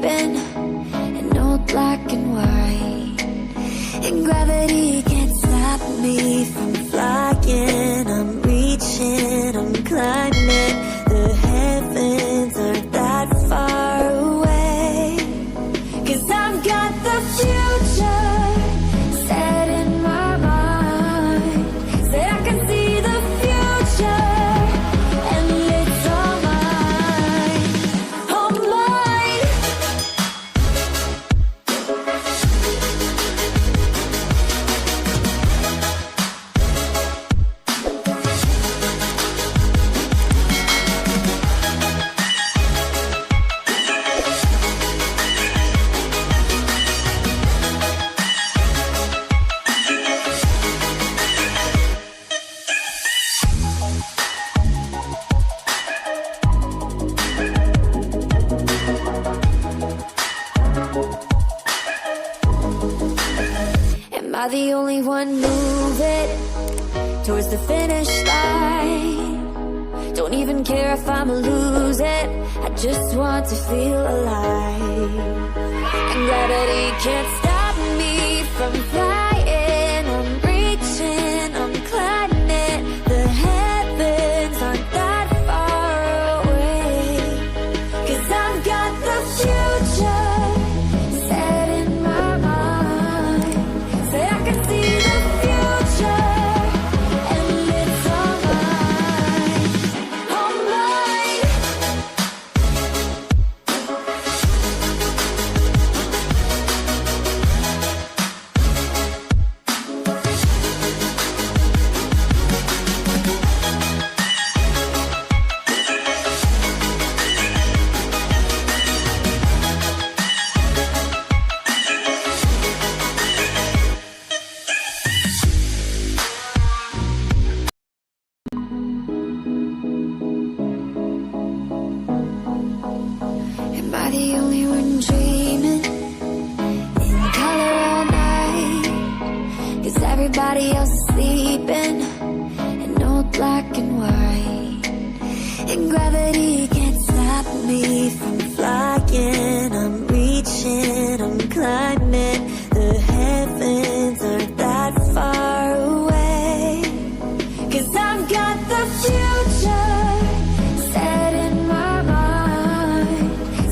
sleeping in old black and white, and gravity can't stop me from flying. I'm reaching, I'm climbing. The heavens aren't that far away, 'cause I've got the future set in my mind. Say I can see the future, and it's all mine, all mine. Am I the only one moving towards the finish line? Don't even care if I'ma lose it, I just want to feel alive. And gravity can't stop me from flying. I'm reaching, I'm climbing. The heavens aren't that far away, 'cause I've got the future set in my mind. Say I can see the future, and it's all mine, all mine. Am I the only one dreaming in color all night? 'Cause everybody else is sleeping in old black and white, and gravity can't stop me from flying. I'm reaching, I'm climbing. The heavens aren't that far away, 'cause I've got the future set in my mind.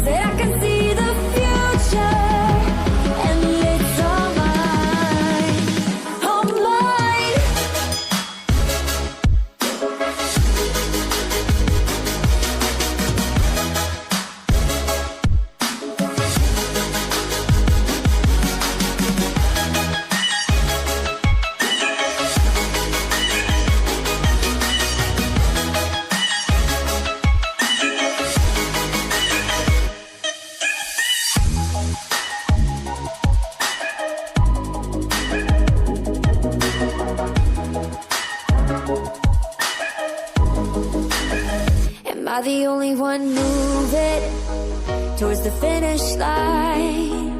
Say I can see the future, and it's all mine, all mine. Am I the only one moving towards the finish line?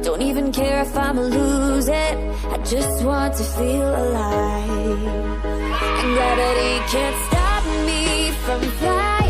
Don't even care if I'ma lose it, I just want to feel alive. And gravity can't stop me from flying.